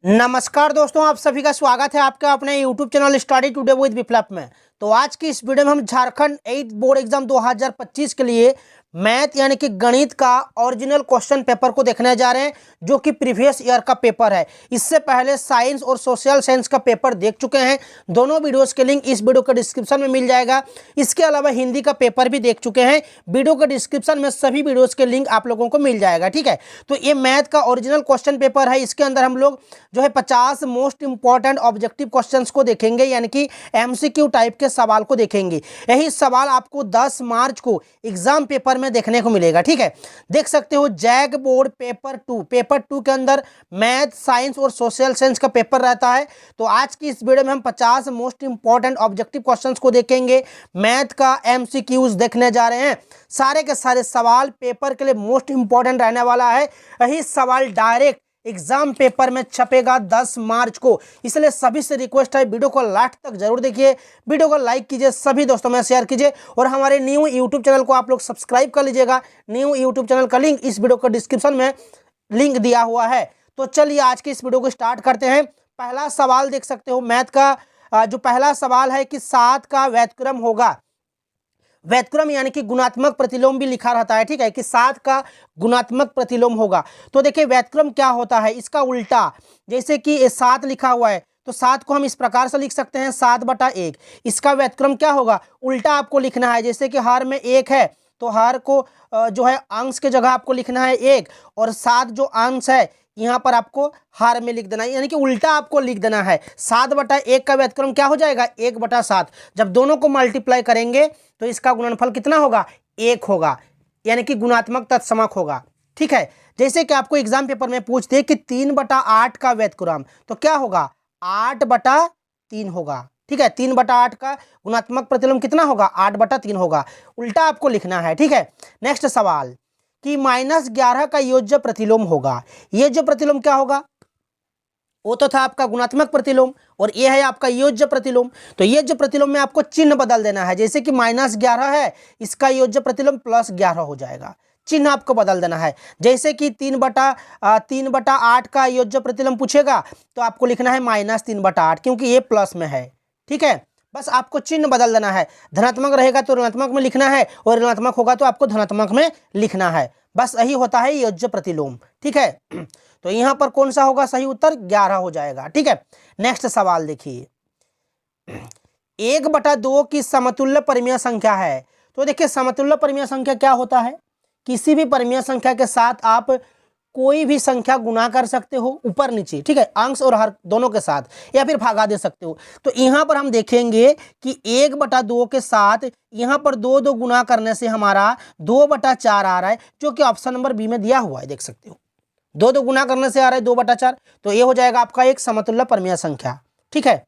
नमस्कार दोस्तों, आप सभी का स्वागत है आपका अपने YouTube channel study today with Viplav में। तो आज की इस वीडियो में हम झारखंड 8 बोर्ड एग्जाम 2025 के लिए मैथ यानी कि गणित का ओरिजिनल क्वेश्चन पेपर को देखने जा रहे हैं, जो कि प्रीवियस ईयर का पेपर है। इससे पहले साइंस और सोशल साइंस का पेपर देख चुके हैं। दोनों वीडियोस के लिंक इस वीडियो के डिस्क्रिप्शन में मिल जाएगा। इसके अलावा हिंदी का पेपर भी देख चुके हैं। वीडियो के डिस्क्रिप्शन में सभी वीडियोस के लिंक आप लोगों को मिल जाएगा, ठीक है। तो ये मैथ का ओरिजिनल क्वेश्चन पेपर है। इसके अंदर हम लोग जो है 50 मोस्ट इंपॉर्टेंट ऑब्जेक्टिव क्वेश्चंस को देखेंगे, यानी कि एमसीक्यू टाइप के सवाल को देखेंगे। यही सवाल आपको 10 मार्च को एग्जाम पेपर में देखने को मिलेगा, ठीक है। देख सकते हो जैक बोर्ड पेपर 2 के अंदर मैथ, साइंस और सोशल साइंस का पेपर रहता है। तो आज की इस वीडियो में हम 50 मोस्ट इंपॉर्टेंट ऑब्जेक्टिव क्वेश्चंस को देखेंगे। मैथ का एमसीक्यूज देखने जा रहे हैं। सारे के सारे सवाल पेपर के लिए मोस्ट इंपॉर्टेंट रहने वाला है। यही सवाल डायरेक्ट एग्जाम पेपर में छपेगा 10 मार्च को। इसलिए सभी से रिक्वेस्ट है, वीडियो को लास्ट तक जरूर देखिए, वीडियो को लाइक कीजिए, सभी दोस्तों में शेयर कीजिए और हमारे न्यू यूट्यूब चैनल को आप लोग सब्सक्राइब कर लीजिएगा। न्यू यूट्यूब चैनल का लिंक इस वीडियो के डिस्क्रिप्शन में लिंक दिया हुआ है। तो चलिए आज की इस वीडियो को स्टार्ट करते हैं। पहला सवाल देख सकते हो मैथ का, जो पहला सवाल है कि 7 का व्युत्क्रम होगा। व्युत्क्रम यानी कि गुणात्मक प्रतिलोम भी लिखा रहता है, ठीक है, कि 7 का गुणात्मक प्रतिलोम होगा। तो देखिए व्युत्क्रम क्या होता है, इसका उल्टा। जैसे कि 7 लिखा हुआ है तो 7 को हम इस प्रकार से लिख सकते हैं 7/1। इसका व्युत्क्रम क्या होगा, उल्टा आपको लिखना है। जैसे कि हर में 1 है तो हर को जो है अंश के जगह आपको लिखना है 1, और 7 जो अंश है यहाँ पर आपको हार में लिख देना है, यानी कि उल्टा आपको लिख देना है। 7/1 का व्युत्क्रम क्या हो जाएगा, 1/7। जब दोनों को मल्टीप्लाई करेंगे तो इसका गुणनफल कितना होगा, 1 होगा, यानी कि गुणात्मक तत्समक होगा, ठीक है। जैसे कि आपको एग्जाम पेपर में पूछते हैं कि 3/8 का व्युत्क्रम, तो क्या होगा, 8/3 होगा, ठीक है। 3/8 का गुणात्मक प्रतिलोम कितना होगा, 8/3 होगा। उल्टा आपको लिखना है, ठीक है। नेक्स्ट सवाल कि -11 का योज्य प्रतिलोम होगा। ये जो प्रतिलोम क्या होगा, वो तो था आपका गुणात्मक प्रतिलोम और ये है आपका योज्य प्रतिलोम। तो ये जो प्रतिलोम में आपको चिन्ह बदल देना है। जैसे कि -11 है, इसका योज्य प्रतिलोम +11 हो जाएगा, चिन्ह आपको बदल देना है। जैसे कि 3/8 का योज्य प्रतिलोम पूछेगा तो आपको लिखना है -3/8, क्योंकि ये प्लस में है, ठीक है। बस आपको चिन्ह बदल देना है। धनात्मक रहेगा तो ऋणात्मक में लिखना है और ऋणात्मक होगा तो आपको धनात्मक में लिखना है। बस यही होता है योज्य प्रतिलोम, ठीक है। तो यहाँ पर कौन सा होगा सही उत्तर, 11 हो जाएगा, ठीक है। नेक्स्ट सवाल देखिए, 1/2 की समतुल्य परिमेय संख्या है। तो देखिए समतुल्य परिमेय संख्या क्या होता है, किसी भी परिमेय संख्या के साथ आप कोई भी संख्या गुना कर सकते हो, ऊपर नीचे, ठीक है, अंश और हर दोनों के साथ, या फिर भागा दे सकते हो। तो यहाँ पर हम देखेंगे कि 1/2 के साथ यहाँ पर 2 गुना करने से हमारा 2/4 आ रहा है, जो कि ऑप्शन नंबर बी में दिया हुआ है, देख सकते हो 2 गुना करने से आ रहा है 2/4। तो ये हो जाएगा आपका एक समतुल्य परिमेय संख्या, ठीक है।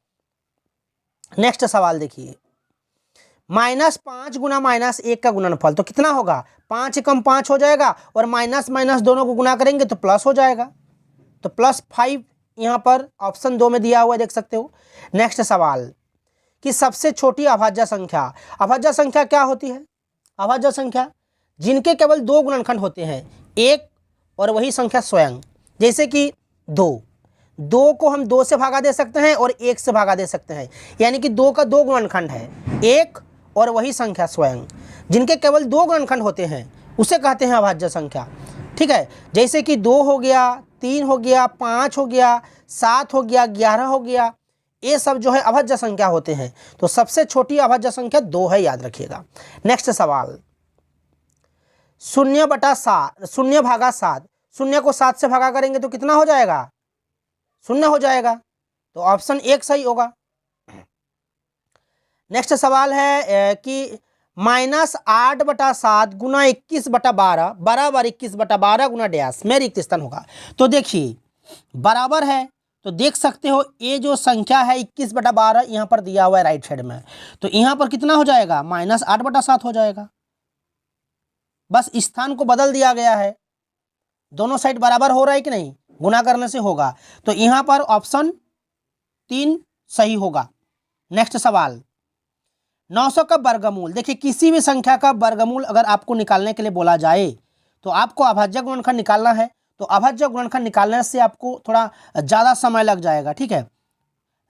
नेक्स्ट सवाल देखिए, -5 गुना -1 का गुणनफल, तो कितना होगा, 5 कम 5 हो जाएगा और माइनस माइनस दोनों को गुना करेंगे तो प्लस हो जाएगा। तो +5 यहाँ पर ऑप्शन 2 में दिया हुआ है, देख सकते हो। नेक्स्ट सवाल कि सबसे छोटी अभाज्य संख्या। अभाज्य संख्या क्या होती है, अभाज्य संख्या जिनके केवल 2 गुणनखंड होते हैं, एक और वही संख्या स्वयं। जैसे कि 2 को हम 2 से भागा दे सकते हैं और 1 से भागा दे सकते हैं, यानी कि 2 का 2 गुणनखंड है, एक और वही संख्या स्वयं। जिनके केवल 2 गुणनखंड होते हैं उसे कहते हैं अभाज्य संख्या, ठीक है। जैसे कि 2 हो गया, 3 हो गया, 5 हो गया, 7 हो गया, 11 हो गया, ये सब जो है अभाज्य संख्या होते हैं। तो सबसे छोटी अभाज्य संख्या 2 है, याद रखिएगा। नेक्स्ट सवाल, 0/7, 0/7, 0 को 7 से भागा करेंगे तो कितना हो जाएगा, 0 हो जाएगा। तो ऑप्शन 1 सही होगा। नेक्स्ट सवाल है कि -8/7 गुना 21/12 बराबर 21/12 गुना डैश में रिक्त स्थान होगा। तो देखिए बराबर है, तो देख सकते हो ये जो संख्या है 21/12 यहाँ पर दिया हुआ है राइट साइड में, तो यहाँ पर कितना हो जाएगा, -8/7 हो जाएगा। बस स्थान को बदल दिया गया है, दोनों साइड बराबर हो रहा है कि नहीं, गुना करने से होगा। तो यहाँ पर ऑप्शन 3 सही होगा। नेक्स्ट सवाल, 900 का वर्गमूल। देखिए किसी भी संख्या का वर्गमूल अगर आपको निकालने के लिए बोला जाए तो आपको अभाज्य गुणनखंड निकालना है। तो अभाज्य गुणनखंड निकालने से आपको थोड़ा ज़्यादा समय लग जाएगा, ठीक है।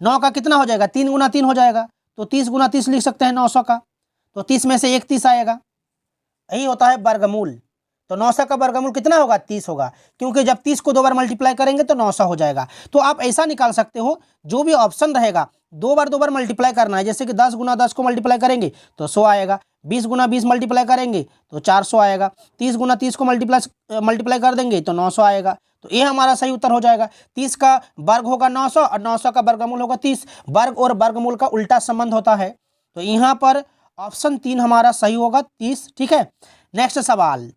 9 का कितना हो जाएगा, 3 गुना 3 हो जाएगा, तो 30 गुना 30 लिख सकते हैं 900 का, तो 30 में से 1 30 आएगा, यही होता है वर्गमूल। तो 900 का वर्गमूल कितना होगा, 30 होगा, क्योंकि जब 30 को 2 बार मल्टीप्लाई करेंगे तो 900 हो जाएगा। तो आप ऐसा निकाल सकते हो, जो भी ऑप्शन रहेगा 2 बार मल्टीप्लाई करना है, जैसे कि 10 गुना 10 को मल्टीप्लाई करेंगे तो 100 आएगा, 20 गुना 20 मल्टीप्लाई करेंगे तो 400 आएगा, 30 गुना 30 को मल्टीप्लाई कर देंगे तो 900 आएगा। तो ये हमारा सही उत्तर हो जाएगा। 30 का वर्ग होगा 900 और 900 का वर्गमूल होगा 30। वर्ग और वर्गमूल का उल्टा संबंध होता है, तो यहाँ पर ऑप्शन 3 हमारा सही होगा, 30, ठीक है। नेक्स्ट सवाल,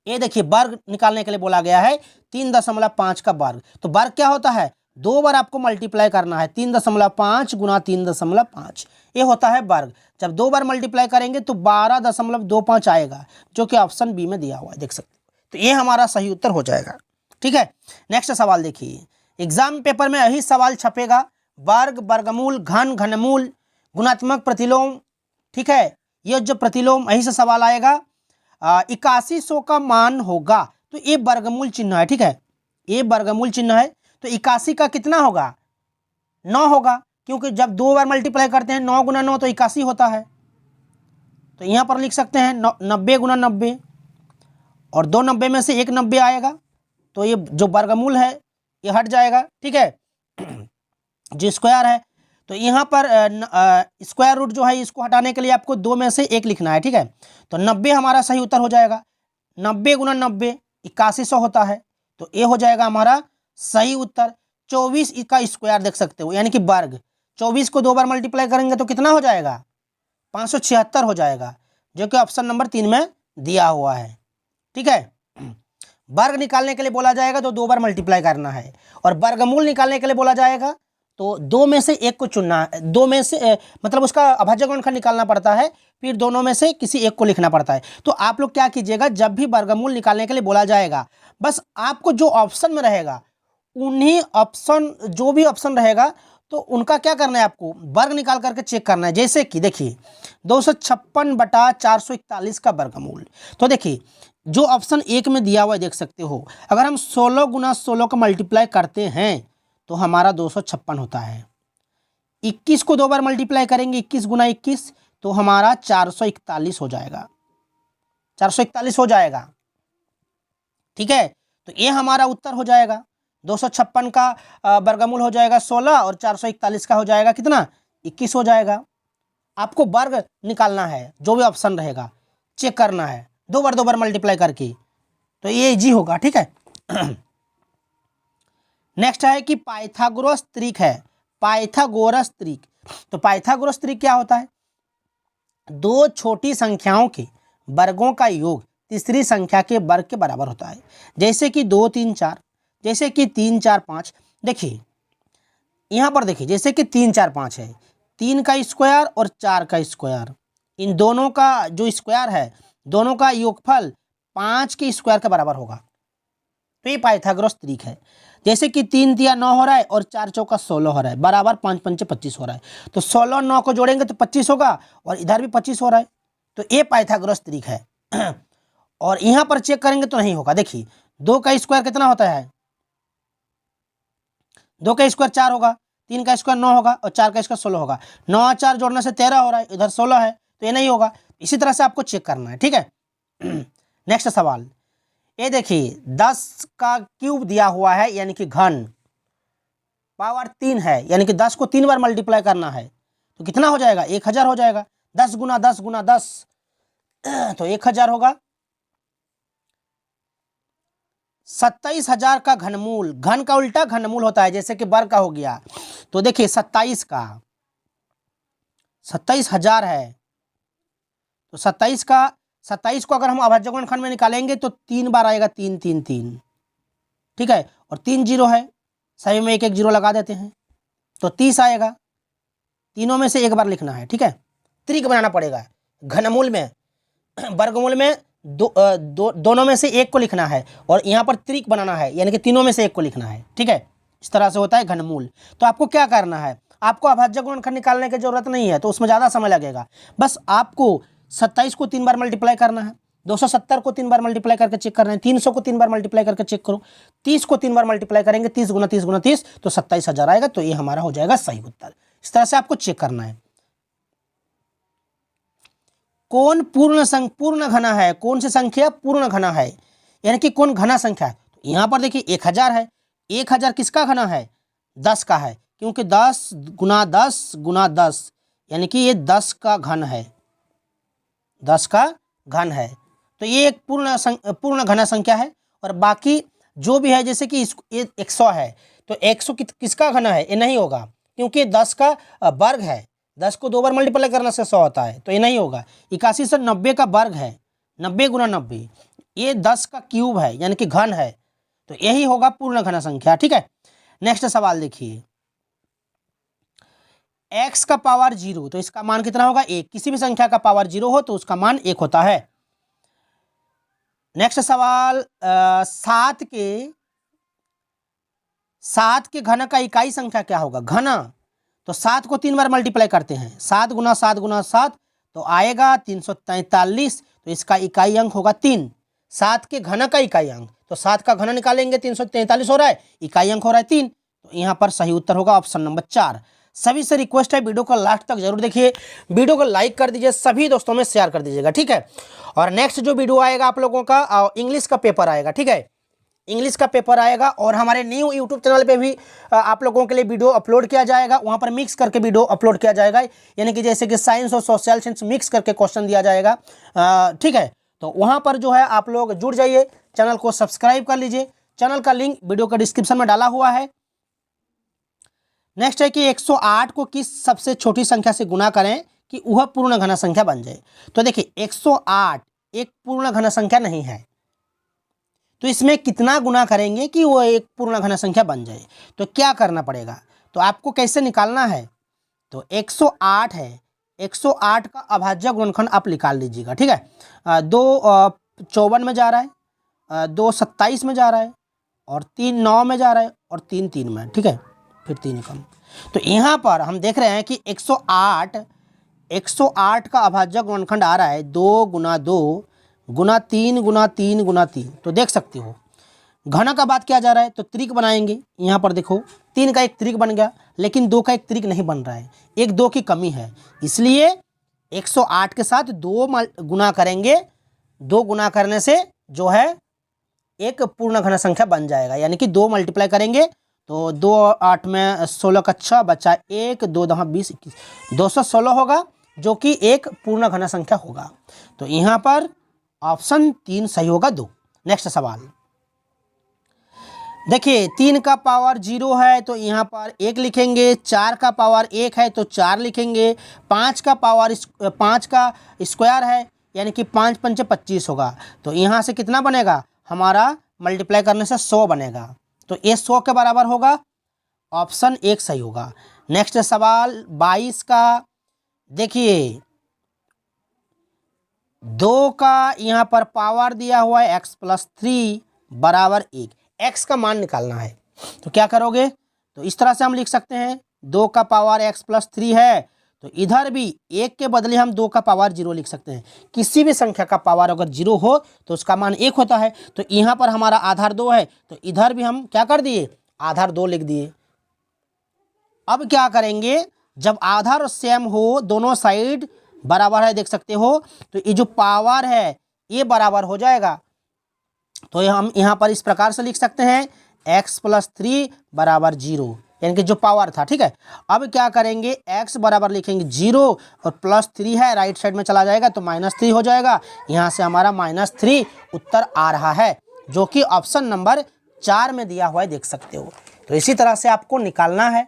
ये देखिए वर्ग निकालने के लिए बोला गया है 3.5 का वर्ग। तो वर्ग क्या होता है, 2 बार आपको मल्टीप्लाई करना है, 3.5 गुना 3.5, ये होता है वर्ग। जब 2 बार मल्टीप्लाई करेंगे तो 12.25 आएगा, जो कि ऑप्शन बी में दिया हुआ है, देख सकते हो। तो ये हमारा सही उत्तर हो जाएगा, ठीक है। नेक्स्ट सवाल देखिए, एग्जाम पेपर में यही सवाल छपेगा, वर्ग, वर्गमूल, घन, घनमूल, गुणात्मक, प्रतिलोम, ठीक है। ये जो प्रतिलोम, यही से सवाल आएगा। 8100 का मान होगा, तो ये वर्गमूल चिन्ह है, ठीक है, ये वर्गमूल चिन्ह है। तो 81 का कितना होगा, 9 होगा, क्योंकि जब 2 बार मल्टीप्लाई करते हैं 9 गुना 9 तो 81 होता है। तो यहाँ पर लिख सकते हैं 90 गुना 90, और 2 90 में से 1 90 आएगा, तो ये जो वर्गमूल है ये हट जाएगा, ठीक है, जो स्क्वायर है। तो यहाँ पर स्क्वायर रूट जो है इसको हटाने के लिए आपको 2 में से 1 लिखना है, ठीक है। तो 90 हमारा सही उत्तर हो जाएगा। 90 गुना 90 8100 होता है, तो ये हो जाएगा हमारा सही उत्तर। 24 का स्क्वायर देख सकते हो, यानी कि वर्ग। 24 को 2 बार मल्टीप्लाई करेंगे तो कितना हो जाएगा, 576 हो जाएगा, जो कि ऑप्शन नंबर 3 में दिया हुआ है, ठीक है। वर्ग निकालने के लिए बोला जाएगा तो 2 बार मल्टीप्लाई करना है, और वर्गमूल निकालने के लिए बोला जाएगा तो 2 में से 1 को चुनना है, 2 में से मतलब उसका अभाज्य गुणनखंड निकालना पड़ता है, फिर दोनों में से किसी एक को लिखना पड़ता है। तो आप लोग क्या कीजिएगा, जब भी वर्गमूल निकालने के लिए बोला जाएगा, बस आपको जो ऑप्शन में रहेगा उन्हीं ऑप्शन, जो भी ऑप्शन रहेगा तो उनका क्या करना है, आपको वर्ग निकाल करके चेक करना है। जैसे कि देखिए 256/441 का वर्गमूल, तो देखिए जो ऑप्शन 1 में दिया हुआ है देख सकते हो, अगर हम 16 गुना 16 का मल्टीप्लाई करते हैं तो हमारा 256 होता है। 21 को 2 बार मल्टीप्लाई करेंगे, 21 गुना 21, तो हमारा 441 हो जाएगा, 441 हो जाएगा, ठीक है। तो ये हमारा उत्तर हो जाएगा। 256 का वर्गमूल हो जाएगा 16, और 441 का हो जाएगा कितना, 21 हो जाएगा। आपको वर्ग निकालना है, जो भी ऑप्शन रहेगा चेक करना है 2 बार मल्टीप्लाई करके, तो ये इजी होगा, ठीक है। नेक्स्ट है कि पाइथागोरस त्रिक है, पाइथागोरस त्रिक। तो पाइथागोरस त्रिक क्या होता है, 2 छोटी संख्याओं के वर्गों का योग तीसरी संख्या के वर्ग के बराबर होता है। जैसे कि 2 3 4, जैसे कि 3 4 5। देखिए यहाँ पर देखिए, जैसे कि 3 4 5 है, 3 का स्क्वायर और 4 का स्क्वायर, इन दोनों का जो स्क्वायर है, दोनों का योगफल 5 के स्क्वायर के बराबर होगा, तो ये पाइथागोरस त्रिक है। जैसे कि 3 तिया 9 हो रहा है और 4 चौका 16 हो रहा है, बराबर 5 पंचे 25 हो रहा है, तो 16 9 को जोड़ेंगे तो 25 होगा, और इधर भी 25 हो रहा है, तो ये पाइथागोरस त्रिक है। और यहाँ पर चेक करेंगे तो नहीं होगा। देखिए 2 का स्क्वायर कितना होता है, 2 का स्क्वायर 4 होगा, 3 का स्क्वायर 9 होगा, और 4 का स्क्वायर 16 होगा, 9 और 4 जोड़ने से 13 हो रहा है, इधर 16 है, तो ये नहीं होगा। इसी तरह से आपको चेक करना है, ठीक है। नेक्स्ट सवाल, ये देखिए 10 का क्यूब दिया हुआ है, यानी कि घन, पावर 3 है, यानी कि 10 को 3 बार मल्टीप्लाई करना है, तो कितना हो जाएगा, 1000 हो जाएगा। 10 गुना 10 गुना 10 तो 1000 होगा। 27000 का घनमूल, घन का उल्टा घनमूल होता है, जैसे कि वर्ग का हो गया, तो देखिए 27 का 27000 है, तो 27 को अगर हम अभाज्य गुणनखंड में निकालेंगे तो 3 बार आएगा, 3 3 3, ठीक है, और 3 जीरो है, सभी में 1 1 जीरो लगा देते हैं, तो 30 आएगा। तीनों में से 1 बार लिखना है, ठीक है, त्रिक बनाना पड़ेगा। घनमूल में, वर्गमूल में दोनों में से 1 को लिखना है, और यहाँ पर त्रिक बनाना है, यानी कि तीनों में से 1 को लिखना है, ठीक है। इस तरह से होता है घनमूल। तो आपको क्या करना है, आपको अभाज्य गुणनखंड निकालने की जरूरत नहीं है, तो उसमें ज़्यादा समय लगेगा। बस आपको 27 को 3 बार मल्टीप्लाई करना है, 270 को 3 बार मल्टीप्लाई करके चेक कर रहे हैं, 300 को 3 बार मल्टीप्लाई करके चेक करो, 30 को 3 बार मल्टीप्लाई करेंगे, 30 गुना 30 गुना 30 तो 27,000 आएगा। तो ये हमारा हो जाएगा सही उत्तर। इस तरह से आपको चेक करना है। कौन पूर्ण घना है, कौन सी संख्या पूर्ण घना है, यानी कि कौन घना संख्या है। तो यहाँ पर देखिए 1000 है, 1000 किसका घना है, 10 का है, क्योंकि 10 गुना 10 गुना 10 यानी कि ये 10 का घन है, 10 का घन है। तो ये एक पूर्ण घना संख्या है। और बाकी जो भी है, जैसे कि ये 100 है, तो 100 किसका घना है, ये नहीं होगा, क्योंकि 10 का वर्ग है, 10 को 2 बार मल्टीप्लाई करने से 100 होता है, तो ये नहीं होगा। 8190 का वर्ग है, 90 गुना 90, ये 10 का क्यूब है, यानी कि घन है। तो यही होगा पूर्ण घना संख्या। ठीक है, नेक्स्ट सवाल देखिए, x का पावर 0, तो इसका मान कितना होगा, 1। किसी भी संख्या का पावर 0 हो तो उसका मान 1 होता है। नेक्स्ट सवाल, 7 के घन का इकाई संख्या क्या होगा, घना। तो 7 को 3 बार मल्टीप्लाई करते हैं, 7 गुना 7 गुना 7 तो आएगा 343, तो इसका इकाई अंक होगा 3। 7 के घन का इकाई अंक, तो 7 का घन निकालेंगे, 343 हो रहा है, इकाई अंक हो रहा है 3। तो यहाँ पर सही उत्तर होगा ऑप्शन नंबर 4। सभी से रिक्वेस्ट है, वीडियो को लास्ट तक जरूर देखिए, वीडियो को लाइक कर दीजिए, सभी दोस्तों में शेयर कर दीजिएगा। ठीक है, और नेक्स्ट जो वीडियो आएगा आप लोगों का इंग्लिश का पेपर आएगा। ठीक है, इंग्लिश का पेपर आएगा, और हमारे न्यू यूट्यूब चैनल पे भी आप लोगों के लिए वीडियो अपलोड किया जाएगा, वहाँ पर मिक्स करके वीडियो अपलोड किया जाएगा, यानी कि जैसे कि साइंस और सोशल साइंस मिक्स करके क्वेश्चन दिया जाएगा। ठीक है, तो वहाँ पर जो है आप लोग जुड़ जाइए, चैनल को सब्सक्राइब कर लीजिए। चैनल का लिंक वीडियो के डिस्क्रिप्शन में डाला हुआ है। नेक्स्ट है कि 108 को किस सबसे छोटी संख्या से गुना करें कि वह पूर्ण घना संख्या बन जाए। तो देखिए 108 एक पूर्ण घना संख्या नहीं है, तो इसमें कितना गुना करेंगे कि वो एक पूर्ण घना संख्या बन जाए। तो क्या करना पड़ेगा, तो आपको कैसे निकालना है, तो 108 है, 108 का अभाज्य गुणनखंड आप निकाल लीजिएगा। ठीक है, 2 54 में जा रहा है, 2 27 में जा रहा है, और 3 9 में जा रहा है, और 3 3 में। ठीक है, फिर 3 कम। तो यहाँ पर हम देख रहे हैं कि 108 का अभाज्य गुणनखंड आ रहा है 2 गुना 2 गुना 3 गुना 3 गुना 3। तो देख सकते हो घना का बात किया जा रहा है, तो त्रिक बनाएंगे। यहाँ पर देखो 3 का एक त्रिक बन गया, लेकिन 2 का एक त्रिक नहीं बन रहा है, एक 2 की कमी है, इसलिए 108 के साथ 2 गुना करेंगे। 2 गुना करने से जो है एक पूर्ण घना संख्या बन जाएगा, यानी कि 2 मल्टीप्लाई करेंगे तो 2 8 में 16 का 6 बचा 1, 2 10 20 21 216 होगा, जो कि एक पूर्ण घना संख्या होगा। तो यहाँ पर ऑप्शन 3 सही होगा 2। नेक्स्ट सवाल देखिए, 3 का पावर 0 है तो यहाँ पर 1 लिखेंगे, 4 का पावर 1 है तो 4 लिखेंगे, 5 का स्क्वायर है यानी कि 5 पंच 25 होगा। तो यहाँ से कितना बनेगा, हमारा मल्टीप्लाई करने से 100 बनेगा, तो ये 100 के बराबर होगा, ऑप्शन 1 सही होगा। नेक्स्ट सवाल 22 का देखिए, 2 का यहाँ पर पावर दिया हुआ है x + 3 बराबर 1, x का मान निकालना है। तो क्या करोगे, तो इस तरह से हम लिख सकते हैं, 2 का पावर x + 3 है, तो इधर भी 1 के बदले हम 2 का पावर 0 लिख सकते हैं। किसी भी संख्या का पावर अगर 0 हो तो उसका मान 1 होता है। तो यहाँ पर हमारा आधार 2 है, तो इधर भी हम क्या कर दिए, आधार 2 लिख दिए। अब क्या करेंगे, जब आधार सेम हो, दोनों साइड बराबर है, देख सकते हो, तो ये जो पावर है ये बराबर हो जाएगा। तो हम यहाँ पर इस प्रकार से लिख सकते हैं, x + 3 बराबर 0, यानी कि जो पावर था। ठीक है, अब क्या करेंगे, x बराबर लिखेंगे 0 और +3 है, राइट साइड में चला जाएगा तो -3 हो जाएगा। यहाँ से हमारा -3 उत्तर आ रहा है, जो कि ऑप्शन नंबर 4 में दिया हुआ है, देख सकते हो। तो इसी तरह से आपको निकालना है।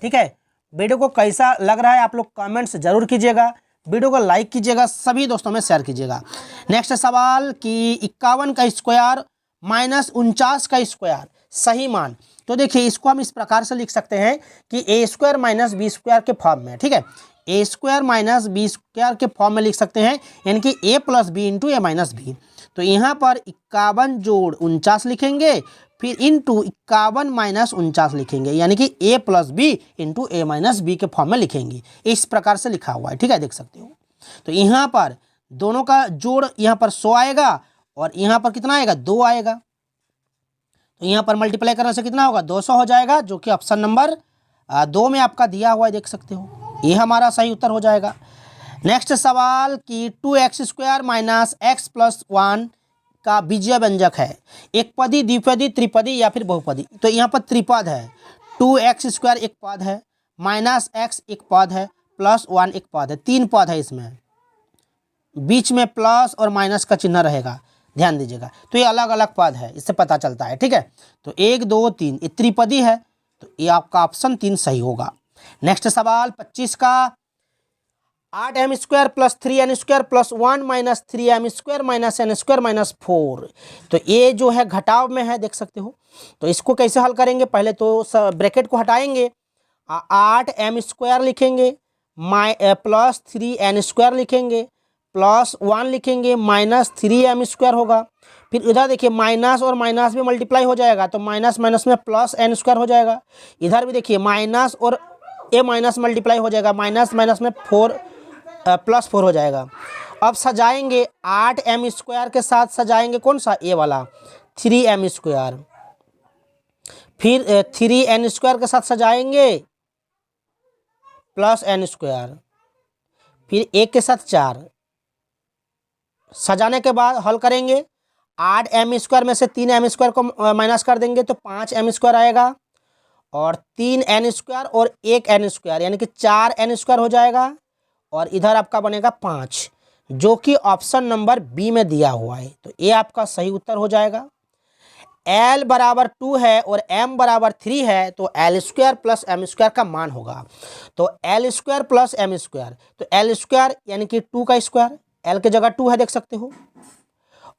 ठीक है, वीडियो को कैसा लग रहा है आप लोग कमेंट्स जरूर कीजिएगा, वीडियो को लाइक कीजिएगा, सभी दोस्तों में शेयर कीजिएगा। नेक्स्ट सवाल कि 51 का स्क्वायर -49 का स्क्वायर सही मान। तो देखिए इसको हम इस प्रकार से लिख सकते हैं कि a² - b² के फॉर्म में। ठीक है, a² - b² के फॉर्म में लिख सकते हैं, यानी कि a + b × a - b। तो यहाँ पर 51 जोड़ 49 लिखेंगे, फिर इंटू 51 - 49 लिखेंगे, यानी कि a + b × a - b के फॉर्म में लिखेंगे। इस प्रकार से लिखा हुआ है। ठीक है, देख सकते हो। तो यहाँ पर दोनों का जोड़ यहाँ पर 100 आएगा और यहाँ पर कितना आएगा 2 आएगा। तो यहाँ पर मल्टीप्लाई करने से कितना होगा 200 हो जाएगा, जो कि ऑप्शन नंबर 2 में आपका दिया हुआ है, देख सकते हो। ये हमारा सही उत्तर हो जाएगा। नेक्स्ट सवाल कि 2x² माइनस x प्लस 1 का बीजीय व्यंजक है, एक पदी, द्विपदी, त्रिपदी या फिर बहुपदी। तो यहाँ पर त्रिपद है। 2x² एक पद है, माइनस x एक पद है, प्लस 1 एक पद है, 3 पद है। इसमें बीच में प्लस और माइनस का चिन्ह रहेगा, ध्यान दीजिएगा। तो ये अलग अलग पद है, इससे पता चलता है, ठीक है। तो 1 2 3 ये त्रिपदी है, तो ये आपका ऑप्शन 3 सही होगा। नेक्स्ट सवाल 25 का 8m² plus 3n² plus 1 minus 3m² minus n² minus 4। तो ये जो है घटाव में है, देख सकते हो। तो इसको कैसे हल करेंगे, पहले तो ब्रैकेट को हटाएंगे, 8m² लिखेंगे, प्लस 3n² लिखेंगे, प्लस 1 लिखेंगे, माइनस 3m² होगा। फिर इधर देखिए माइनस और माइनस भी मल्टीप्लाई हो जाएगा, तो माइनस माइनस में प्लस n² हो जाएगा। इधर भी देखिए माइनस और ए माइनस मल्टीप्लाई हो जाएगा, माइनस माइनस में प्लस 4 हो जाएगा। अब सजाएंगे 8m² के साथ सजाएंगे कौन सा, ए वाला 3m²। फिर 3n² के साथ सजाएंगे प्लस n²। फिर 1 के साथ 4 सजाने के बाद हल करेंगे, 8m² में से 3m² को माइनस कर देंगे तो 5m² आएगा, और 3n² और 1n² यानी कि 4n² हो जाएगा, और इधर आपका बनेगा 5, जो कि ऑप्शन नंबर बी में दिया हुआ है। तो ये आपका सही उत्तर हो जाएगा। l बराबर 2 है और m बराबर 3 है, तो l² प्लस m² का मान होगा। तो l² प्लस m², तो l² यानी कि 2 का स्क्वायर, l की जगह 2 है, देख सकते हो,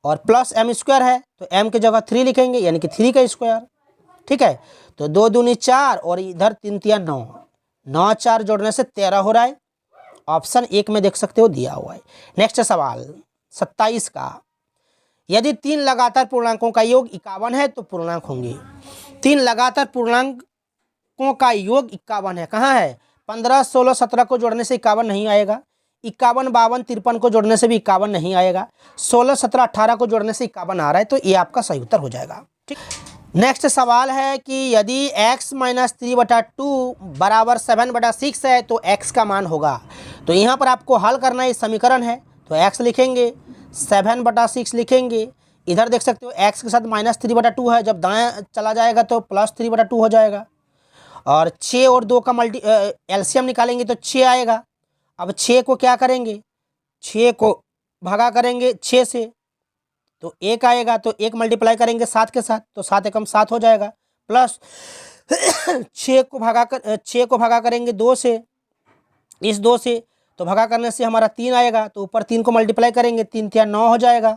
और प्लस m² है, तो m की जगह 3 लिखेंगे, यानी कि 3 का स्क्वायर, ठीक है। तो 2 दूनी 4 और इधर 3 तिया 9, 9 4 जोड़ने से 13 हो रहा है, ऑप्शन 1 में देख सकते हो दिया हुआ है। नेक्स्ट सवाल 27 का, यदि 3 लगातार पूर्णांकों का योग 51 है तो पूर्णांक होंगे। 3 लगातार पूर्णांकों का योग 51 है, कहाँ है, 15 16 17 को जोड़ने से 51 नहीं आएगा, 51 52 53 को जोड़ने से भी 51 नहीं आएगा, 16 17 18 को जोड़ने से 51 आ रहा है, तो ये आपका सही उत्तर हो जाएगा, ठीक। नेक्स्ट सवाल है कि यदि x माइनस 3/2 बराबर 7/6 है तो x का मान होगा। तो यहाँ पर आपको हल करना है, समीकरण है, तो x लिखेंगे, 7/6 लिखेंगे, इधर देख सकते हो x के साथ माइनस 3/2 है, जब दाएं चला जाएगा तो प्लस 3/2 हो जाएगा, और 6 और 2 का एलसीएम निकालेंगे तो 6 आएगा। अब 6 को क्या करेंगे, 6 को भागा करेंगे 6 से, तो 1 आएगा, तो 1 मल्टीप्लाई करेंगे 7 के साथ, तो 7 एकम 7 हो जाएगा, प्लस 6 को भागा करेंगे 2 से, इस 2 से, तो भागा करने से हमारा 3 आएगा, तो ऊपर 3 को मल्टीप्लाई करेंगे, 3 तिया 9 हो जाएगा।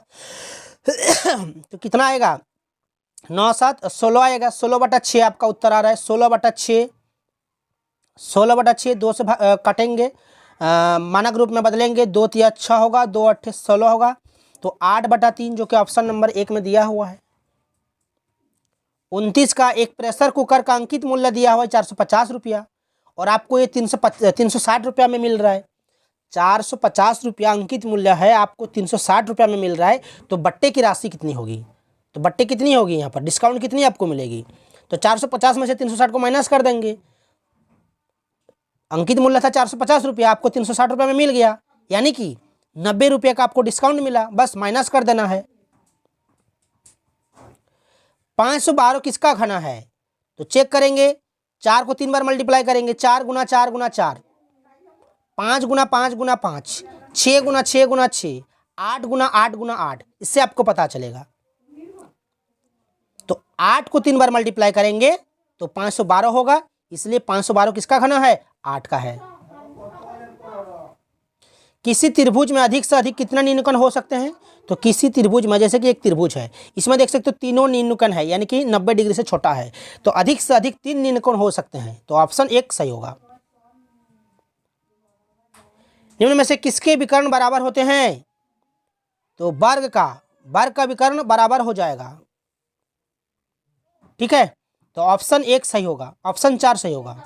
तो कितना आएगा, 9 7 16 आएगा, 16/6 आपका उत्तर आ रहा है, 16/6, 16/6 2 से काटेंगे, मानक रूप में बदलेंगे, 2 तिया 6 होगा, 2 8 16 होगा, तो 8/3 जो कि ऑप्शन नंबर 1 में दिया हुआ है। 29 का एक प्रेशर कुकर का अंकित मूल्य दिया हुआ है 450 रुपया, और आपको ये 360 रुपया में मिल रहा है। 450 रुपया अंकित मूल्य है, आपको 360 रुपया में मिल रहा है, तो बट्टे की राशि कितनी होगी, तो बट्टे कितनी होगी, यहाँ पर डिस्काउंट कितनी आपको मिलेगी। तो 450 में से 360 को माइनस कर देंगे, अंकित मूल्य था 450 रुपया, आपको 360 रुपया में मिल गया, यानी कि 90 रुपये का आपको डिस्काउंट मिला, बस माइनस कर देना है। 512 किसका घना है, तो चेक करेंगे, 4 को 3 बार मल्टीप्लाई करेंगे, 4 गुना 4 गुना 4, 5 गुना 5 गुना 5, 6 गुना 6 गुना 6, 8 गुना 8 गुना 8, इससे आपको पता चलेगा। तो 8 को 3 बार मल्टीप्लाई करेंगे तो 512 होगा, इसलिए 512 किसका घना है, 8 का है। किसी त्रिभुज में अधिक से अधिक कितना न्यूनकोण हो सकते हैं, तो किसी त्रिभुज में, जैसे कि एक त्रिभुज है, इसमें देख सकते हो तीनों न्यूनकोण है, यानी कि 90 डिग्री से छोटा है, तो अधिक से अधिक 3 न्यूनकोण हो सकते हैं, तो ऑप्शन 1 सही होगा। निम्न में से किसके विकर्ण बराबर होते हैं, तो वर्ग का विकर्ण बराबर हो जाएगा, ठीक है, तो ऑप्शन 1 सही होगा, ऑप्शन 4 सही होगा।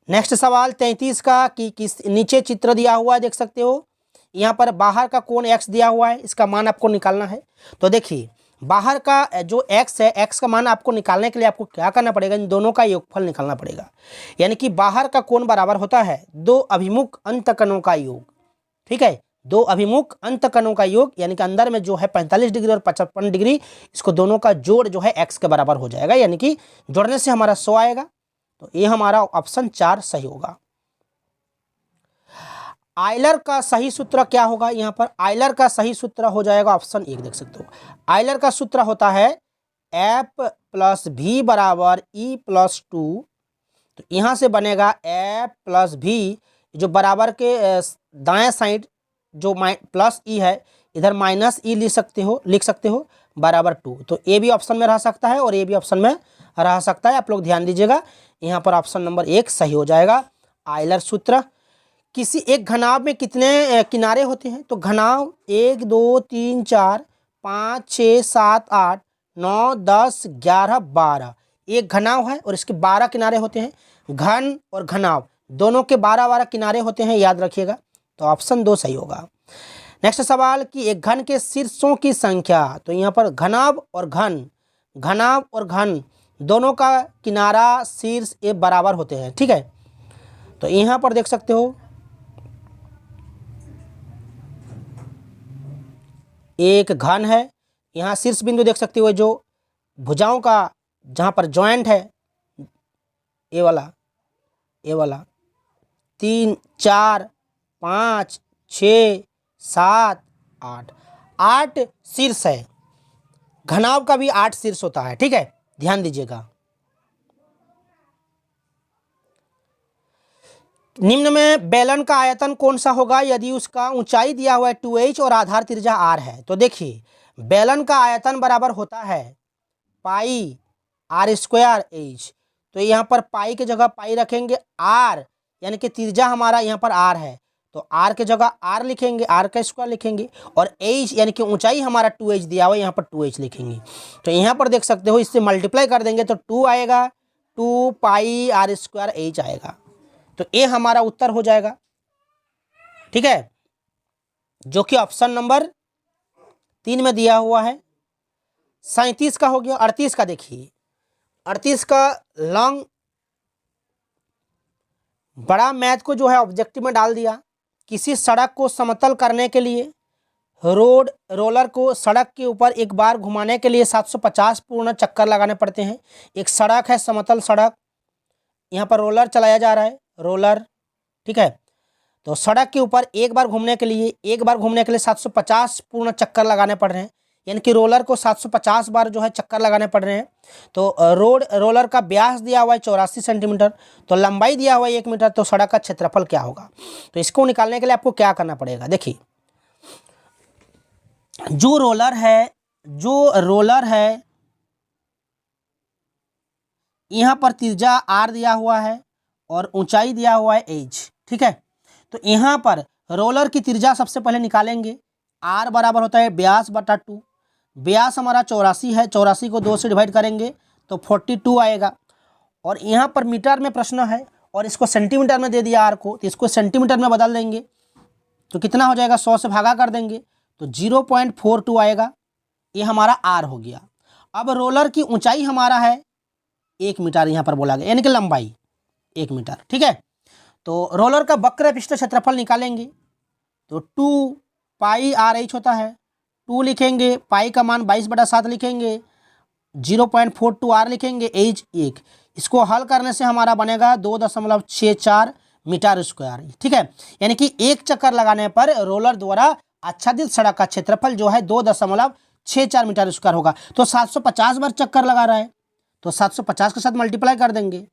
नेक्स्ट सवाल 33 का कि किस नीचे चित्र दिया हुआ है, देख सकते हो, यहाँ पर बाहर का कोण x दिया हुआ है, इसका मान आपको निकालना है। तो देखिए बाहर का जो x है, x का मान आपको निकालने के लिए आपको क्या करना पड़ेगा, इन दोनों का योगफल निकालना पड़ेगा। यानी कि बाहर का कोण बराबर होता है दो अभिमुख अंतकोणों का योग, ठीक है, दो अभिमुख अंतकोणों का योग, यानी कि अंदर में जो है 45 डिग्री और 55 डिग्री, इसको दोनों का जोड़ जो है x के बराबर हो जाएगा, यानी कि जोड़ने से हमारा 100 आएगा। तो ये हमारा ऑप्शन 4 सही होगा। आयलर का सही सूत्र क्या होगा, यहाँ पर आयलर का सही सूत्र हो जाएगा ऑप्शन 1, देख सकते हो। आयलर का सूत्र होता है F + v बराबर E+2। तो यहाँ से बनेगा F + v, जो बराबर के दाएं साइड जो प्लस ई है, इधर -e लिख सकते हो बराबर 2। तो ए भी ऑप्शन में रह सकता है और ए भी ऑप्शन में रह सकता है, आप लोग ध्यान दीजिएगा। यहाँ पर ऑप्शन नंबर 1 सही हो जाएगा। आयलर सूत्र। किसी एक घनाभ में कितने किनारे होते हैं, तो घनाभ 1 2 3 4 5 6 7 8 9 10 11 12, एक घनाभ है और इसके 12 किनारे होते हैं। घन और घनाभ दोनों के 12-12 किनारे होते हैं, याद रखिएगा। तो ऑप्शन 2 सही होगा। नेक्स्ट सवाल कि एक घन के शीर्षों की संख्या, तो यहाँ पर घनाभ और घन दोनों का किनारा शीर्ष ए बराबर होते हैं, ठीक है। तो यहाँ पर देख सकते हो एक घन है, यहाँ शीर्ष बिंदु देख सकते हो जो भुजाओं का जहाँ पर जॉइंट है, ये वाला 3 4 5 6 7 8 शीर्ष है। घनाभ का भी 8 शीर्ष होता है, ठीक है, ध्यान दीजिएगा। निम्न में बेलन का आयतन कौन सा होगा यदि उसका ऊंचाई दिया हुआ है 2h और आधार त्रिज्या r है। तो देखिए बेलन का आयतन बराबर होता है पाई r²h। तो यहाँ पर पाई की जगह पाई रखेंगे, r यानी कि त्रिज्या हमारा यहाँ पर r है, तो r के जगह r लिखेंगे, r² लिखेंगे, और h यानी कि ऊंचाई हमारा 2h दिया हुआ है, यहाँ पर 2h लिखेंगे। तो यहाँ पर देख सकते हो इससे मल्टीप्लाई कर देंगे तो 2 आएगा, 2 पाई r²h आएगा। तो ये हमारा उत्तर हो जाएगा, ठीक है, जो कि ऑप्शन नंबर 3 में दिया हुआ है। 37 का हो गया। 38 का देखिए, 38 का लॉन्ग बड़ा मैथ को जो है ऑब्जेक्टिव में डाल दिया। किसी सड़क को समतल करने के लिए रोलर को सड़क के ऊपर एक बार घुमाने के लिए 750 पूर्ण चक्कर लगाने पड़ते हैं। एक सड़क है, समतल सड़क, यहाँ पर रोलर चलाया जा रहा है, रोलर, ठीक है। तो सड़क के ऊपर एक बार घूमने के लिए 750 पूर्ण चक्कर लगाने पड़ रहे हैं, यानी कि रोलर को 750 बार जो है चक्कर लगाने पड़ रहे हैं। तो रोलर का व्यास दिया हुआ है 84 सेंटीमीटर, तो लंबाई दिया हुआ है 1 मीटर, तो सड़क का क्षेत्रफल क्या होगा। तो इसको निकालने के लिए आपको क्या करना पड़ेगा, देखिए जो रोलर है यहाँ पर त्रिज्या r दिया हुआ है और ऊंचाई दिया हुआ है h, ठीक है। तो यहाँ पर रोलर की त्रिज्या सबसे पहले निकालेंगे, r बराबर होता है व्यास बटा 2। व्यास हमारा 84 है, 84 को 2 से डिवाइड करेंगे तो 42 आएगा। और यहाँ पर मीटर में प्रश्न है और इसको सेंटीमीटर में दे दिया r को, तो इसको सेंटीमीटर में बदल देंगे तो कितना हो जाएगा, 100 से भागा कर देंगे तो 0.42 आएगा। ये हमारा r हो गया। अब रोलर की ऊंचाई हमारा है 1 मीटर, यहाँ पर बोला गया, यानी कि लंबाई 1 मीटर, ठीक है। तो रोलर का वक्र पृष्ठ क्षेत्रफल निकालेंगे तो 2 पाई RH होता है, 2 लिखेंगे, पाई का मान 22/7 लिखेंगे, 0.42 r लिखेंगे, h 1। इसको हल करने से हमारा बनेगा 2.64 मीटर स्क्वायर, ठीक है। यानी कि एक चक्कर लगाने पर रोलर द्वारा आच्छादित सड़क का क्षेत्रफल जो है 2.64 मीटर स्क्वायर होगा। तो 750 बार चक्कर लगा रहा है, तो 750 के साथ मल्टीप्लाई कर देंगे,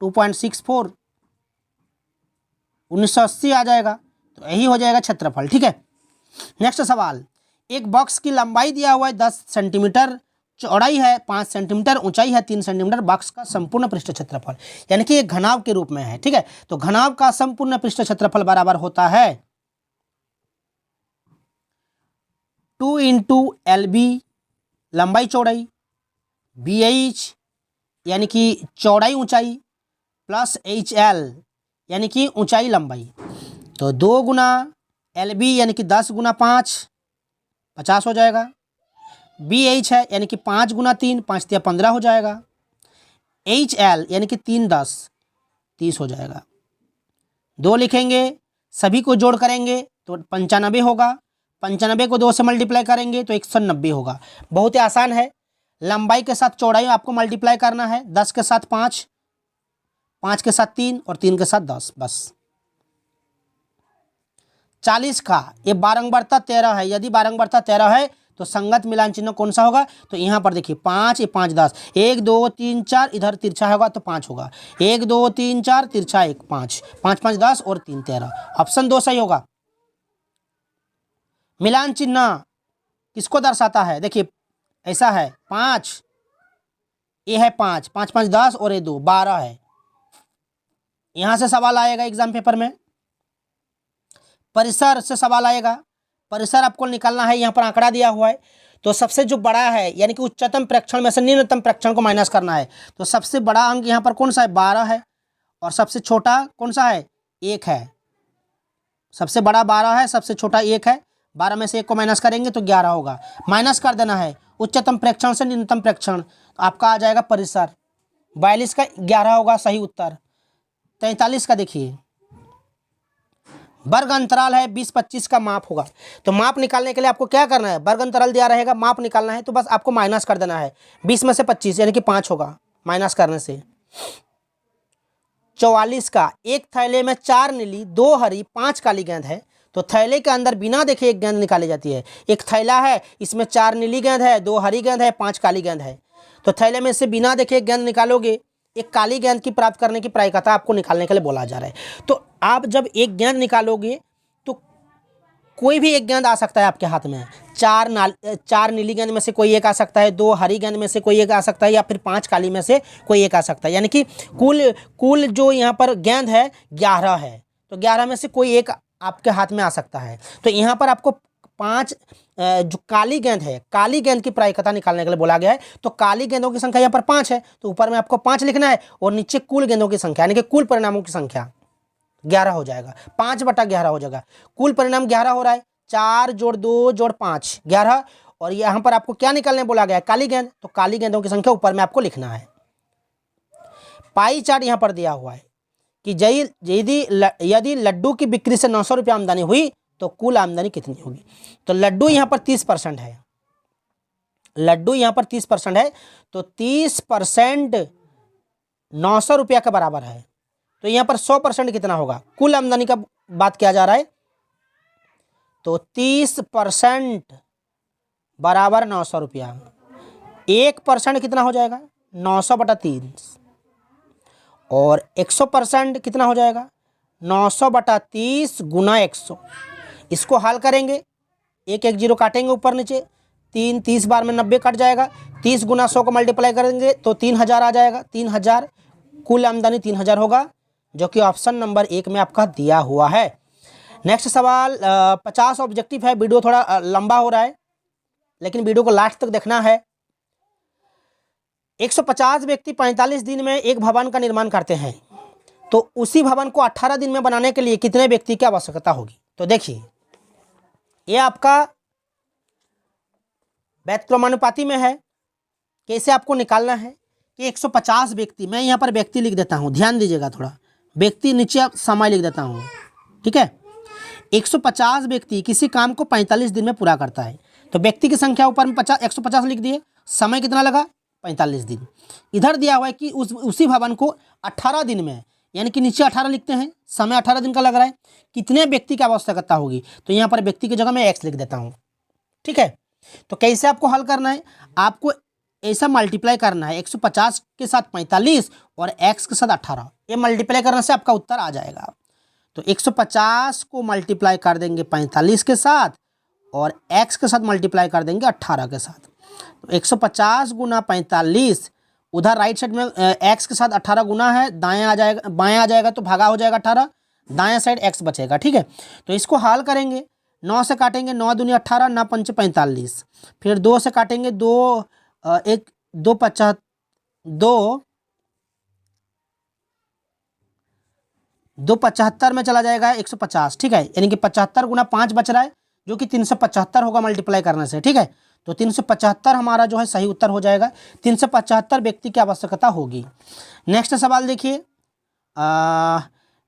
2.64 1980 आ जाएगा। तो यही हो जाएगा क्षेत्रफल, ठीक है। नेक्स्ट सवाल, एक बॉक्स की लंबाई दिया हुआ है 10 सेंटीमीटर, चौड़ाई है 5 सेंटीमीटर, ऊंचाई है 3 सेंटीमीटर, बॉक्स का संपूर्ण पृष्ठ क्षेत्रफल, यानी कि एक घनाभ के रूप में है, ठीक है। तो घनाभ का संपूर्ण पृष्ठ क्षेत्रफल बराबर होता है 2 × LB लंबाई चौड़ाई, BH यानी कि चौड़ाई ऊंचाई, प्लस HL यानी कि ऊंचाई लंबाई। तो 2 × LB यानी कि 10 गुना 5 50 हो जाएगा। BH है यानी कि 5 गुना 3 5 तिया 15 हो जाएगा। HL यानी कि 3 10 30 हो जाएगा। 2 लिखेंगे, सभी को जोड़ करेंगे तो 95 होगा। 95 को 2 से मल्टीप्लाई करेंगे तो 190 होगा। बहुत ही आसान है। लंबाई के साथ चौड़ाई आपको मल्टीप्लाई करना है। 10 के साथ 5, 5 के साथ 3 और 3 के साथ 10, बस। 40 का ये बारंबारता 13 है। यदि बारंबारता 13 है तो संगत मिलान चिन्ह कौन सा होगा? तो यहाँ पर देखिए 5, ये 5 10, 1 2 3 4, इधर तिरछा होगा तो 5 होगा। 1 2 3 4 तिरछा 1 5, 5 5 10 और 3 13। ऑप्शन 2 सही होगा। मिलान चिन्ह किसको दर्शाता है? देखिए ऐसा है, 5 ये है 5 5 5 10 और ये 2 12 है। यहां से सवाल आएगा एग्जाम पेपर में। परिसर से सवाल आएगा। परिसर आपको निकालना है। यहाँ पर आंकड़ा दिया हुआ है तो सबसे जो बड़ा है यानी कि उच्चतम प्रेक्षण में से निम्नतम प्रेक्षण को माइनस करना है। तो सबसे बड़ा अंक यहाँ पर कौन सा है? 12 है। और सबसे छोटा कौन सा है? 1 है। सबसे बड़ा 12 है, सबसे छोटा 1 है। 12 में से 1 को माइनस करेंगे तो 11 होगा। माइनस कर देना है उच्चतम प्रेक्षण से निम्नतम प्रेक्षण, तो आपका आ जाएगा परिसर। 42 का 11 होगा सही उत्तर। 43 का देखिए, वर्ग अंतराल है 20-25 का माप होगा। तो माप निकालने के लिए आपको क्या करना है? वर्ग अंतराल दिया रहेगा, माप निकालना है तो बस आपको माइनस कर देना है। 20 में से 25 यानी कि 5 होगा माइनस करने से। 44 का, एक थैले में 4 नीली 2 हरी 5 काली गेंद है। तो थैले के अंदर बिना देखे एक गेंद निकाली जाती है। एक थैला है, इसमें 4 नीली गेंद है, 2 हरी गेंद है, 5 काली गेंद है। तो थैले में से बिना देखे एक गेंद निकालोगे, एक काली गेंद की प्राप्त करने की प्रायिकता आपको निकालने के लिए बोला जा रहा है। तो आप जब एक गेंद निकालोगे तो कोई भी एक गेंद आ सकता है आपके हाथ में। 4 नीली गेंद में से कोई एक आ सकता है, 2 हरी गेंद में से कोई एक आ सकता है, या फिर 5 काली में से कोई एक आ सकता है। यानी कि कुल जो यहाँ पर गेंद है 11 है। तो 11 में से कोई एक आपके हाथ में आ सकता है। तो यहाँ पर आपको 5 जो काली गेंद है, काली गेंद की प्रायिकता निकालने के लिए बोला गया है। तो काली गेंदों की संख्या यहाँ पर 5 है, तो ऊपर में आपको 5 लिखना है और नीचे कुल गेंदों की संख्या यानी कि कुल परिणामों की संख्या 11 हो जाएगा। 5/11 हो जाएगा। कुल परिणाम 11 हो रहा है। 4 जोड़ 2 जोड़ 5 11। और यहाँ पर आपको क्या निकालने बोला गया है? काली गेंद। तो काली गेंदों की संख्या ऊपर में आपको लिखना है। पाई चार्ट यहाँ पर दिया हुआ है कि यदि लड्डू की बिक्री से 900 रुपये आमदनी हुई तो कुल आमदनी कितनी होगी? तो लड्डू यहाँ पर 30% है। लड्डू यहाँ पर 30% है। तो 30% 900 रुपया के बराबर है। तो यहाँ पर 100% कितना होगा? कुल आमदनी का बात किया जा रहा है। तो 30% बराबर 900 रुपया। 1% कितना हो जाएगा? 900/3। और 100% कितना हो जाएगा? 900/30 गुना 100। इसको हल करेंगे, 1 1 0 काटेंगे ऊपर नीचे, 3 30 बार में 90 कट जाएगा। 30 गुना 100 को मल्टीप्लाई करेंगे तो 3000 आ जाएगा। 3000 कुल आमदनी 3000 होगा, जो कि ऑप्शन नंबर 1 में आपका दिया हुआ है। नेक्स्ट सवाल 50 ऑब्जेक्टिव है। वीडियो थोड़ा लंबा हो रहा है लेकिन वीडियो को लास्ट तक देखना है। 150 व्यक्ति 45 दिन में एक भवन का निर्माण करते हैं, तो उसी भवन को 18 दिन में बनाने के लिए कितने व्यक्ति की आवश्यकता होगी? तो देखिए ये आपका व्युत्क्रमानुपाती में है। कैसे आपको निकालना है कि 150 व्यक्ति, मैं यहाँ पर व्यक्ति लिख देता हूँ, ध्यान दीजिएगा थोड़ा, व्यक्ति नीचे समय लिख देता हूँ, ठीक है। 150 व्यक्ति किसी काम को 45 दिन में पूरा करता है। तो व्यक्ति की संख्या ऊपर में 150 लिख दिए, समय कितना लगा? 45 दिन। इधर दिया हुआ है कि उसी भवन को 18 दिन में, यानी कि नीचे 18 लिखते हैं, समय 18 दिन का लग रहा है, कितने व्यक्ति की आवश्यकता होगी? तो यहाँ पर व्यक्ति की जगह मैं x लिख देता हूँ, ठीक है। तो कैसे आपको हल करना है? आपको ऐसा मल्टीप्लाई करना है, 150 के साथ 45 और x के साथ 18, ये मल्टीप्लाई करने से आपका उत्तर आ जाएगा। तो 150 को मल्टीप्लाई कर देंगे 45 के साथ और x के साथ मल्टीप्लाई कर देंगे 18 के साथ। तो 150 गुना 45, उधर राइट साइड में x के साथ 18 गुना है, दाएं आ जाएगा, बाएं आ जाएगा तो भागा हो जाएगा 18, दाएं साइड x बचेगा, ठीक है। तो इसको हल करेंगे, 9 से काटेंगे, 9 दूनी 18, 9 पंचे 45, फिर 2 से काटेंगे, 2 5 2 2 75 में चला जाएगा 150, ठीक है, यानी कि 75 गुना 5 बच रहा है जो कि 375 होगा मल्टीप्लाई करने से, ठीक है। तो 375 हमारा जो है सही उत्तर हो जाएगा। 375 व्यक्ति की आवश्यकता होगी। नेक्स्ट सवाल देखिए,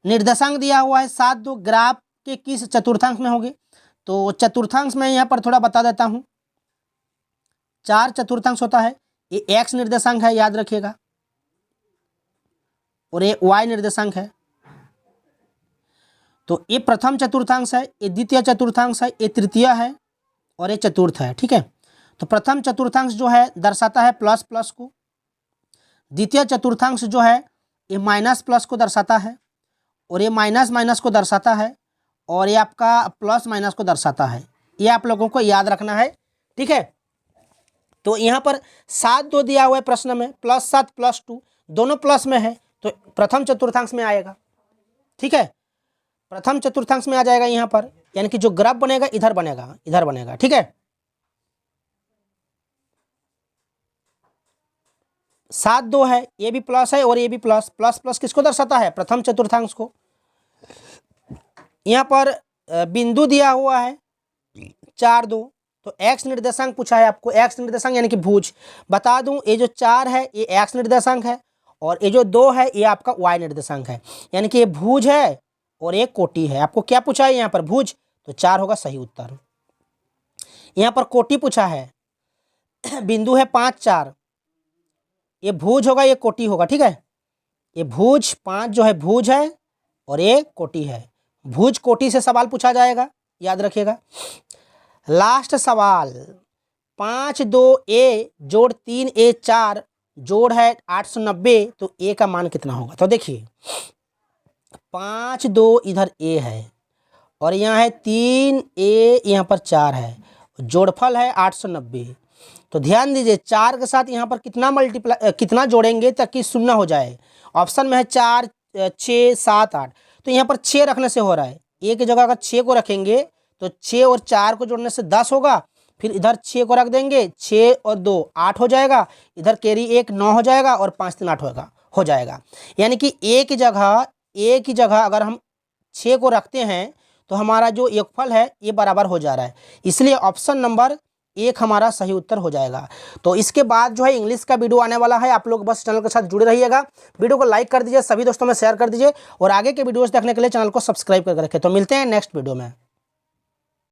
निर्देशांक दिया हुआ है 7 2 ग्राफ के किस चतुर्थांश में होंगे। तो चतुर्थांश में यहाँ पर थोड़ा बता देता हूँ। 4 चतुर्थांश होता है, ये एक्स निर्देशांक है याद रखिएगा, और ये वाई निर्देशांक है। तो ये प्रथम चतुर्थांश है, ये द्वितीय चतुर्थांश है, ये तृतीय है और ये चतुर्थ है, ठीक है। तो प्रथम चतुर्थांश जो है दर्शाता है प्लस प्लस को, द्वितीय चतुर्थांश जो है ये माइनस प्लस को दर्शाता है, और ये माइनस माइनस को दर्शाता है, और ये आपका प्लस माइनस को दर्शाता है। ये आप लोगों को याद रखना है, ठीक है। तो यहाँ पर 7 2 दिया हुआ है प्रश्न में, +7 +2 दोनों प्लस में है, तो प्रथम चतुर्थांश में आएगा, ठीक है, प्रथम चतुर्थांश में आ जाएगा यहाँ पर, यानी कि जो ग्राफ बनेगा इधर बनेगा, इधर बनेगा, ठीक है। 7 2 है, ये भी प्लस है और ये भी प्लस, प्लस प्लस किसको दर्शाता है, प्रथम चतुर्थांश को। यहाँ पर बिंदु दिया हुआ है 4 2, तो एक्स निर्देशांक पूछा है आपको, एक्स निर्देशांक यानी कि भुज। बता दूं ये जो 4 है ये एक्स निर्देशांक है, और ये जो 2 है ये आपका वाई निर्देशांक है, यानी कि ये भुज है और ये कोटि है। आपको क्या पूछा है यहाँ पर, भुज, तो 4 होगा सही उत्तर। यहाँ पर कोटि पूछा है, बिंदु है 5 4, ये भुज होगा ये कोटि होगा, ठीक है। ये भुज 5 जो है भुज है और ये कोटि है, भुज कोटि से सवाल पूछा जाएगा, याद रखिएगा। लास्ट सवाल, 5 2 ए जोड़ 3 ए 4 जोड़ है 890, तो ए का मान कितना होगा। तो देखिए 5 2 इधर ए है और यहाँ है 3 ए, यहाँ पर 4 है, जोड़फल है 890। तो ध्यान दीजिए 4 के साथ यहाँ पर कितना जोड़ेंगे ताकि 0 हो जाए। ऑप्शन में है 4 6 7 8, तो यहाँ पर 6 रखने से हो रहा है। ए की जगह अगर 6 को रखेंगे तो 6 और 4 को जोड़ने से 10 होगा, फिर इधर 6 को रख देंगे, 6 और 2 8 हो जाएगा, इधर कैरी 1 9 हो जाएगा और 5 3 8 हो जाएगा। यानी कि ए की जगह अगर हम 6 को रखते हैं तो हमारा जो योगफल है ये बराबर हो जा रहा है, इसलिए ऑप्शन नंबर 1 हमारा सही उत्तर हो जाएगा। तो इसके बाद जो है इंग्लिश का वीडियो आने वाला है, आप लोग बस चैनल के साथ जुड़े रहिएगा। वीडियो को लाइक कर दीजिए, सभी दोस्तों में शेयर कर दीजिए, और आगे के वीडियोस देखने के लिए चैनल को सब्सक्राइब करके रखें। तो मिलते हैं नेक्स्ट वीडियो में।